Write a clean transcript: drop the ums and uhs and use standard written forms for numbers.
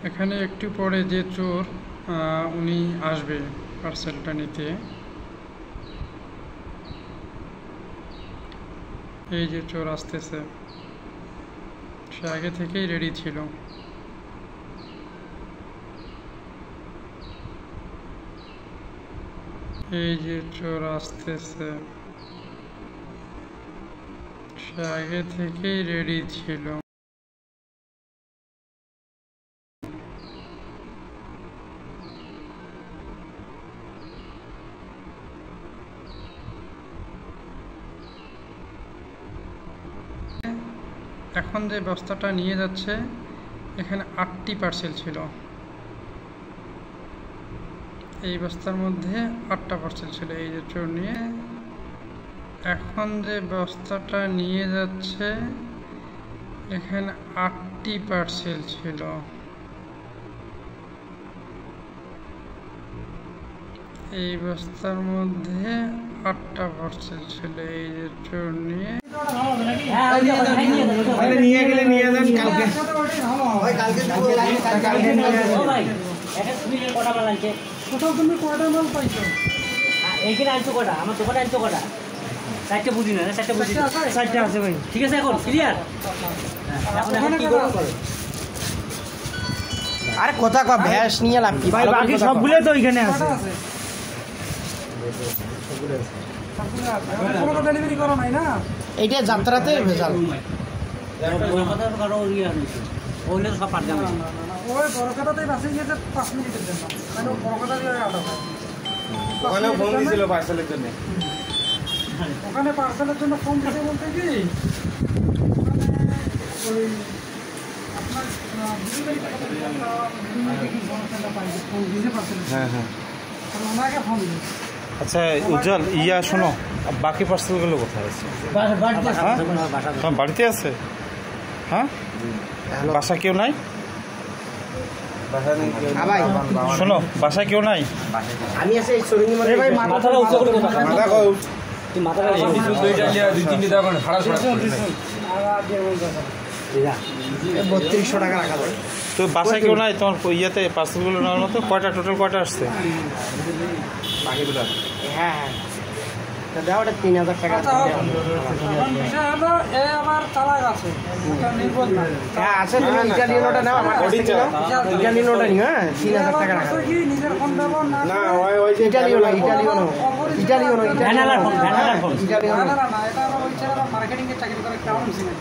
এখানে একটু পরে যে চোর উনি আসবে পার্সেলটা নিতে। এই যে চোর আসতেছে, সে আগে থেকেই রেডি ছিল। এই যে চোর আসতেছে, সে আগে থেকেই রেডি ছিল। এখন যে বস্তাটা নিয়ে যাচ্ছে, এখানে 8টি পার্সেল ছিল। এই বস্তার মধ্যে 8টা পার্সেল ছিল। এই যে চোর নিয়ে এখন যে বস্তাটা নিয়ে যাচ্ছে, এখানে 8টি পার্সেল ছিল। এই বস্তার মধ্যে 8টা পার্সেল ছিল। এই যে চোর নিয়ে নিয়ে গেলে নিয়ে যান কালকে। তুমি কটা মাল পাইছো? এইখানে আনছো কটা? আমার দোকানে আনছো কটা? 4টে বুঝি না, 4টে বুঝি। 4টে আছে ভাই। ঠিক আছে, এখন ক্লিয়ার। এখন কি করব? আরে কথা কয় ভ্যাস নিয়ে লাভ কি? ভাই বাকি সবগুলো তো ওইখানে আছে। কোনো ডেলিভারি করো নাই না? এইটা যাত্রাতে ভেজাল। কথা কারো ইয়া হইছে। ওইলে সব পাট যাবে। ওই বড়কাটাতেই বাসে গিয়েছে 5 মিনিটের জন্য। মানে বড়কাটা দিয়ে আটা খায়। ওখানে ফোন দিছিল পার্সেলের জন্য। ওখানে পার্সেলের জন্য ফোন দিতে বলতে কি ওই আপনার ডেলিভারি ফোন দিয়েছে পার্সেল। হ্যাঁ হ্যাঁ। ওনাকে ফোন দিই। আচ্ছা উজ্জ্বল, ইয়া শোনো, বাকি পার্সেলগুলো কোথায় আছে? তোমার বাড়িতে আছে? হ্যাঁ, বাসা কেউ নাই? শোনো, বাসায় কেউ নাই? আমি আছে এই সরিনি মানে ভাই মাথাটা উঁচু করে কথা। মাথা কও। তুই মাথাটা দুই তিনটে দাও কোন ভাড়া ছড়া। 3200 টাকা রাখা যাবে। তো বাসায় কেউ নাই তোমার ইয়েতে পার্সেলগুলো নেওয়ার মতো? কয়টা টোটাল কয়টা আসছে বাকিগুলো? হ্যাঁ হ্যাঁ, দাও ওটা 3000 টাকা। বিষয় হলো এ আমার চালাক আছে, এটা নির্ভর না। হ্যাঁ আছে, তুমি ইটালিয়ানোটা নাও, আমার কাছে ছিল ইটালিয়ানোটা নিও। হ্যাঁ 3000 টাকা রাখা কি নিজের ফোন ব্যবহার না না, ওই যে ইটালিয়ানো ভ্যানালার ফোন, ভ্যানালার ফোন। না, এটা আবার ওই ছেলেরা মার্কেটিং এর চাকরি করে, ক্রাউন সিমেন্ট।